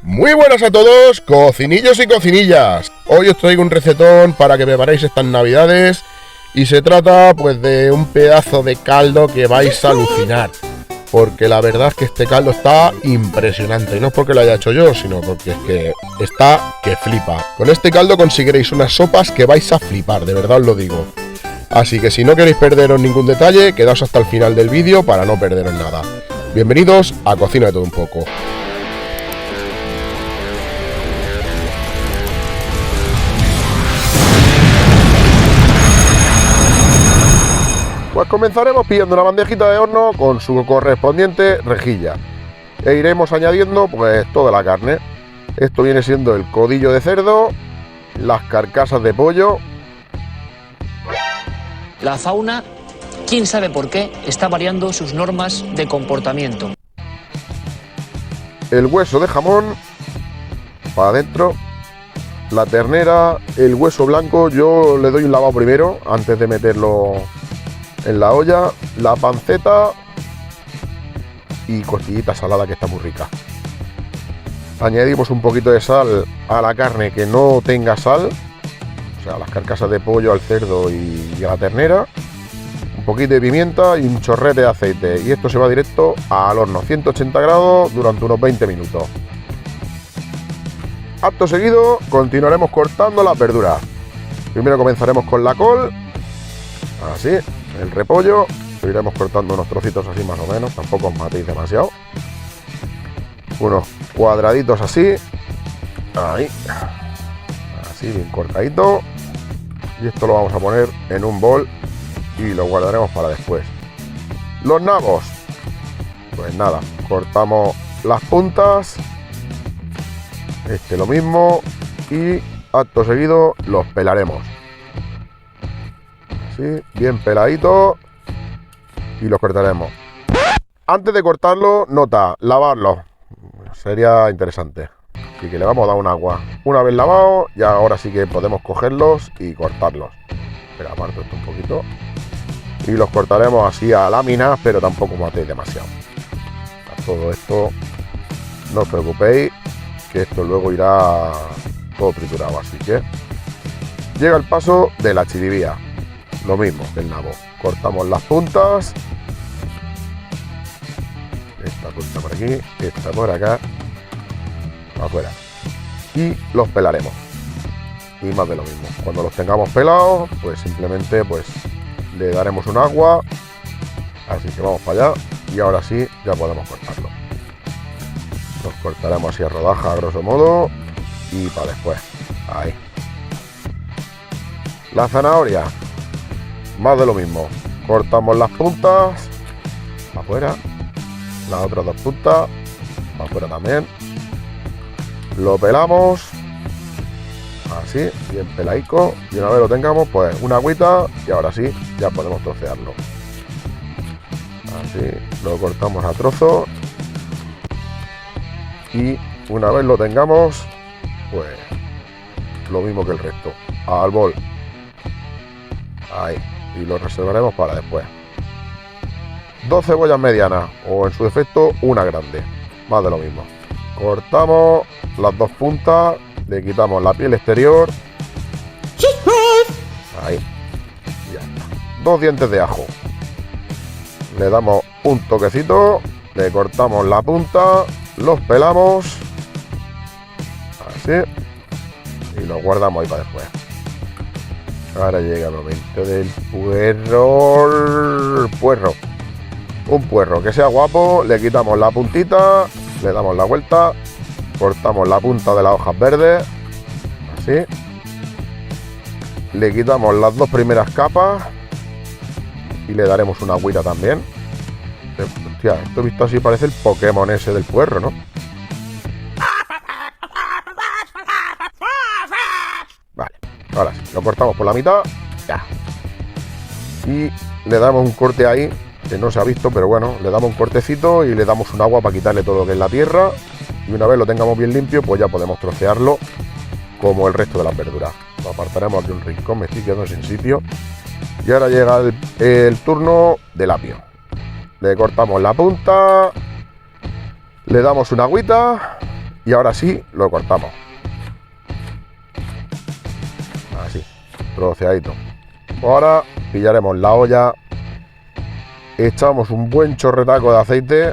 Muy buenas a todos, cocinillos y cocinillas. Hoy os traigo un recetón para que preparéis estas navidades. Y se trata pues de un pedazo de caldo que vais a alucinar. Porque la verdad es que este caldo está impresionante. Y no es porque lo haya hecho yo, sino porque es que está que flipa. Con este caldo conseguiréis unas sopas que vais a flipar, de verdad os lo digo. Así que si no queréis perderos ningún detalle, quedaos hasta el final del vídeo para no perderos nada. Bienvenidos a Cocina de Todo Un Poco. Pues comenzaremos pidiendo una bandejita de horno con su correspondiente rejilla. E iremos añadiendo pues toda la carne. Esto viene siendo el codillo de cerdo, las carcasas de pollo. La fauna, quién sabe por qué, está variando sus normas de comportamiento. El hueso de jamón para adentro. La ternera, el hueso blanco, yo le doy un lavado primero antes de meterlo en la olla. La panceta y costillita salada que está muy rica. Añadimos un poquito de sal a la carne que no tenga sal, o sea, las carcasas de pollo, al cerdo y a la ternera. Un poquito de pimienta y un chorrete de aceite. Y esto se va directo al horno, 180 grados durante unos 20 minutos. Acto seguido continuaremos cortando las verduras. Primero comenzaremos con la col, así, el repollo. Lo iremos cortando unos trocitos así más o menos, tampoco os matéis demasiado. Unos cuadraditos así, ahí, así bien cortadito. Y esto lo vamos a poner en un bol y lo guardaremos para después. Los nabos, pues nada, cortamos las puntas. Este lo mismo y acto seguido los pelaremos. Así, bien peladito y los cortaremos. Antes de cortarlo, nota, lavarlos. Sería interesante. Así que le vamos a dar un agua. Una vez lavado, ya ahora sí que podemos cogerlos y cortarlos. Pero aparto esto un poquito. Y los cortaremos así a láminas, pero tampoco matéis demasiado. A todo esto, no os preocupéis, que esto luego irá todo triturado. Así que llega el paso de la chiribía. Lo mismo que el nabo. Cortamos las puntas. Esta punta por aquí, esta por acá, afuera. Y los pelaremos. Y más de lo mismo. Cuando los tengamos pelados, pues simplemente pues le daremos un agua. Así que vamos para allá. Y ahora sí, ya podemos cortarlo. Los cortaremos así a rodajas, a grosso modo. Y para después. Ahí. La zanahoria. Más de lo mismo. Cortamos las puntas. Afuera. Las otras dos puntas. Afuera también. Lo pelamos. Así, bien pelaico. Y una vez lo tengamos, pues una agüita. Y ahora sí, ya podemos trocearlo. Así, lo cortamos a trozos. Y una vez lo tengamos, pues lo mismo que el resto. Al bol. Ahí. Y lo reservaremos para después. 2 cebollas medianas, o en su defecto una grande. Más de lo mismo. Cortamos las dos puntas. Le quitamos la piel exterior. Ahí. Ya está. 2 dientes de ajo. Le damos un toquecito. Le cortamos la punta. Los pelamos. Así. Y los guardamos ahí para después. Ahora llega el momento del puerro. Puerro. Un puerro que sea guapo. Le quitamos la puntita. Le damos la vuelta. Cortamos la punta de las hojas verdes. Así. Le quitamos las 2 primeras capas. Y le daremos una agüita también. Hostia, esto visto así parece el Pokémon ese del puerro, ¿no? Vale, ahora sí, lo cortamos por la mitad. Ya. Y le damos un corte ahí, que no se ha visto, pero bueno, le damos un cortecito y le damos un agua para quitarle todo lo que es la tierra. Y una vez lo tengamos bien limpio, pues ya podemos trocearlo como el resto de las verduras. Lo apartaremos aquí un rincón, me estoy quedando sin sitio. Y ahora llega el turno del apio. Le cortamos la punta, le damos una agüita Y ahora sí, lo cortamos. Así, troceadito. Ahora pillaremos la olla, echamos un buen chorretaco de aceite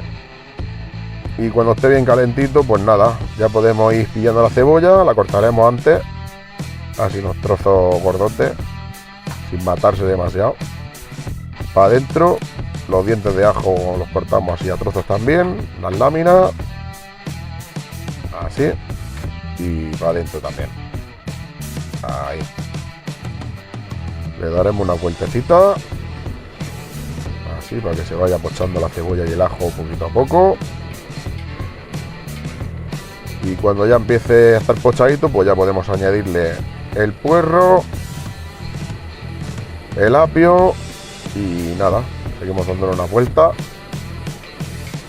y cuando esté bien calentito, pues nada, ya podemos ir pillando la cebolla, la cortaremos antes, así unos trozos gordotes, sin matarse demasiado. Para adentro, los dientes de ajo los cortamos así a trozos también, las láminas, así, y para adentro también. Ahí. Le daremos una vueltecita, así, para que se vaya pochando la cebolla y el ajo poquito a poco. Y cuando ya empiece a estar pochadito, pues ya podemos añadirle el puerro, el apio y nada, seguimos dándole una vuelta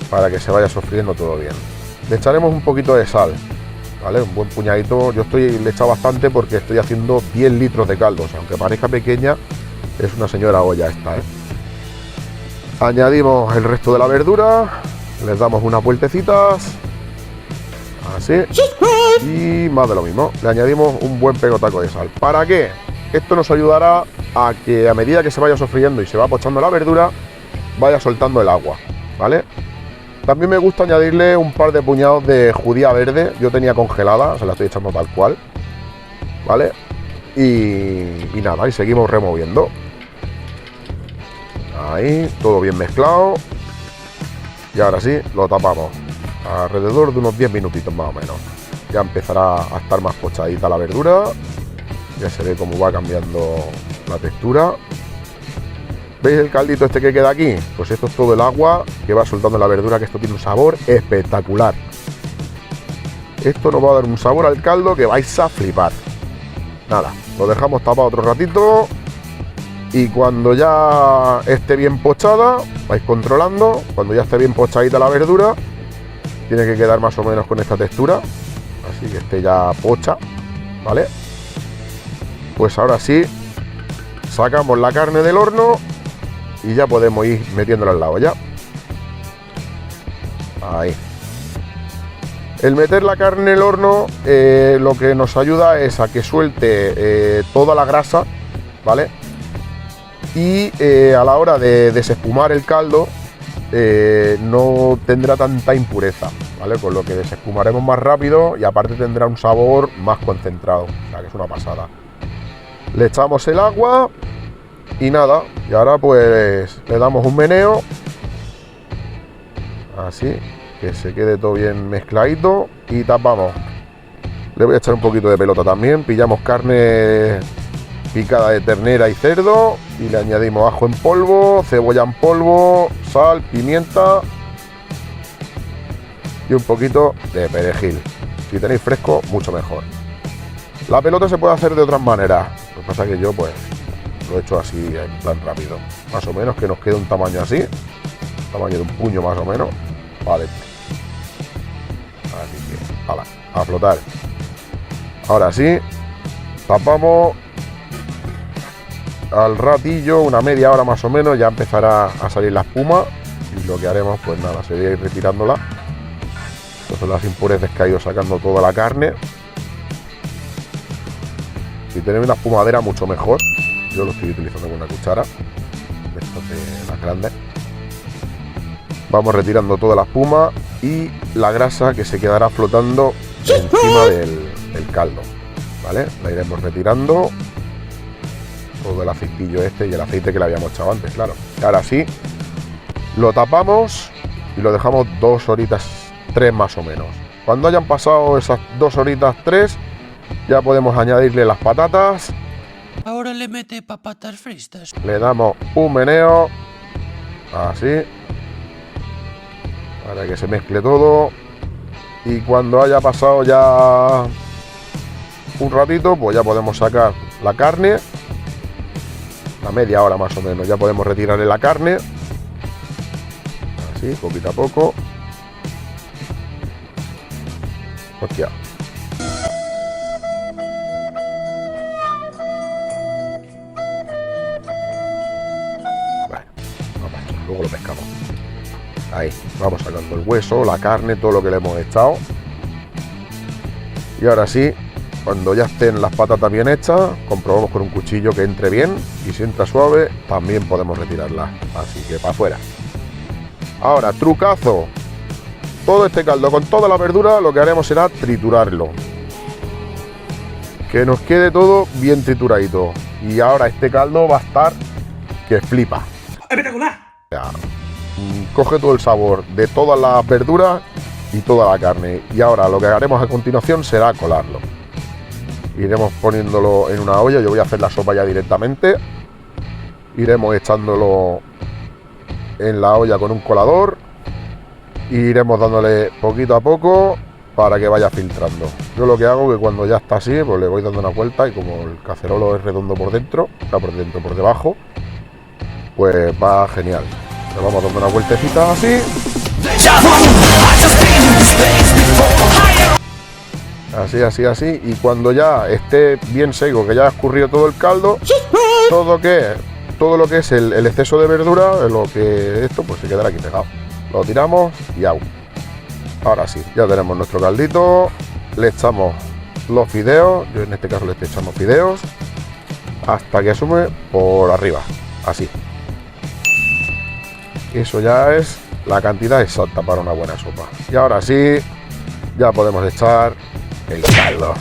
para que se vaya sofriendo todo bien. Le echaremos un poquito de sal, ¿vale? Un buen puñadito. Yo le he echado bastante porque estoy haciendo 10 litros de caldo, o sea, aunque parezca pequeña, es una señora olla esta, ¿eh? Añadimos el resto de la verdura, les damos unas vueltecitas, así, y más de lo mismo, le añadimos un buen pegotaco de sal. ¿Para qué? Esto nos ayudará a que a medida que se vaya sofriendo y se va pochando la verdura, vaya soltando el agua, ¿vale? También me gusta añadirle un par de puñados de judía verde, yo tenía congelada, se la estoy echando tal cual, ¿vale? Y nada, y seguimos removiendo. Ahí, todo bien mezclado. Y ahora sí, lo tapamos. Alrededor de unos 10 minutitos más o menos. Ya empezará a estar más pochadita la verdura. Ya se ve cómo va cambiando la textura. ¿Veis el caldito este que queda aquí? Pues esto es todo el agua que va soltando la verdura, que esto tiene un sabor espectacular. Esto nos va a dar un sabor al caldo que vais a flipar. Nada, lo dejamos tapado otro ratito. Y cuando ya esté bien pochada, vais controlando. Cuando ya esté bien pochadita la verdura, tiene que quedar más o menos con esta textura. Así que esté ya pocha, ¿vale? Pues ahora sí, sacamos la carne del horno y ya podemos ir metiéndola en la olla. Ahí. El meter la carne en el horno lo que nos ayuda es a que suelte toda la grasa, ¿vale? Y a la hora de desespumar el caldo no tendrá tanta impureza, ¿vale? Con lo que desespumaremos más rápido y aparte tendrá un sabor más concentrado, o sea que es una pasada. Le echamos el agua y nada, y ahora pues le damos un meneo, así, que se quede todo bien mezcladito y tapamos. Le voy a echar un poquito de pelota también, pillamos carne picada de ternera y cerdo y le añadimos ajo en polvo, cebolla en polvo, sal, pimienta y un poquito de perejil. Si tenéis fresco, mucho mejor. La pelota se puede hacer de otras maneras, lo que pasa es que yo pues lo he hecho así en plan rápido, más o menos, que nos quede un tamaño así, tamaño de un puño más o menos, vale. Así que, hala, a flotar. Ahora sí, tapamos. Al ratillo, una media hora más o menos, ya empezará a salir la espuma y lo que haremos, pues nada, sería ir retirándola. Estas son las impurezas que ha ido sacando toda la carne. Si tenéis una espumadera, mucho mejor. Yo lo estoy utilizando con una cuchara, de estas de las grandes. Vamos retirando toda la espuma y la grasa que se quedará flotando encima del caldo, ¿vale? La iremos retirando. Todo el aceitillo este y el aceite que le habíamos echado antes, claro. Ahora sí, lo tapamos y lo dejamos 2 horitas, 3 más o menos. Cuando hayan pasado esas 2 horitas, 3, ya podemos añadirle las patatas. Ahora le mete patatas fritas. Le damos un meneo, así, para que se mezcle todo. Y cuando haya pasado ya un ratito, pues ya podemos sacar la carne. A media hora más o menos ya podemos retirarle la carne, así, poquito a poco. Hostia. Bueno, luego lo pescamos. Ahí, vamos sacando el hueso, la carne, todo lo que le hemos echado. Y ahora sí, cuando ya estén las patatas bien hechas, comprobamos con un cuchillo que entre bien, y si entra suave, también podemos retirarla. Así que para afuera. Ahora, trucazo. Todo este caldo con toda la verdura lo que haremos será triturarlo. Que nos quede todo bien trituradito. Y ahora este caldo va a estar que flipa. ¡Espectacular! O sea, coge todo el sabor de todas las verduras y toda la carne. Y ahora lo que haremos a continuación será colarlo. Iremos poniéndolo en una olla. Yo voy a hacer la sopa ya directamente. Iremos echándolo en la olla con un colador. E iremos dándole poquito a poco para que vaya filtrando. Yo lo que hago es que cuando ya está así, pues le voy dando una vuelta, y como el cacerolo es redondo por dentro, está por dentro, por debajo, pues va genial. Le vamos dando una vueltecita así. Así. Y cuando ya esté bien seco, que ya ha escurrido todo el caldo, todo lo que es el exceso de verdura, lo que esto, pues se quedará aquí pegado. Lo tiramos y au. Ahora sí, ya tenemos nuestro caldito. Le echamos los fideos. Yo en este caso le estoy echando fideos hasta que asume por arriba. Así. Eso ya es la cantidad exacta para una buena sopa. Y ahora sí, ya podemos echar el caldo.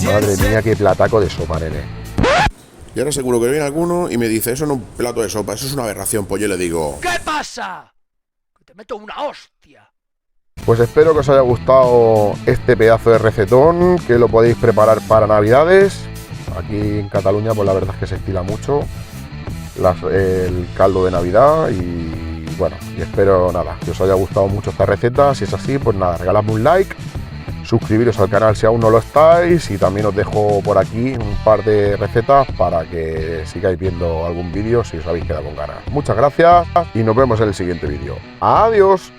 Madre mía, qué plataco de sopa, nene. Y ahora seguro que viene alguno y me dice, eso no es un plato de sopa, eso es una aberración. Pues yo le digo, ¿Qué pasa? Que te meto una hostia. Pues espero que os haya gustado este pedazo de recetón, que lo podéis preparar para Navidades. Aquí en Cataluña, pues la verdad es que se estila mucho el caldo de Navidad. Y bueno, y espero nada, que os haya gustado mucho esta receta. Si es así, pues nada, regaladme un like, suscribiros al canal si aún no lo estáis, y también os dejo por aquí un par de recetas para que sigáis viendo algún vídeo si os habéis quedado con ganas. Muchas gracias y nos vemos en el siguiente vídeo. ¡Adiós!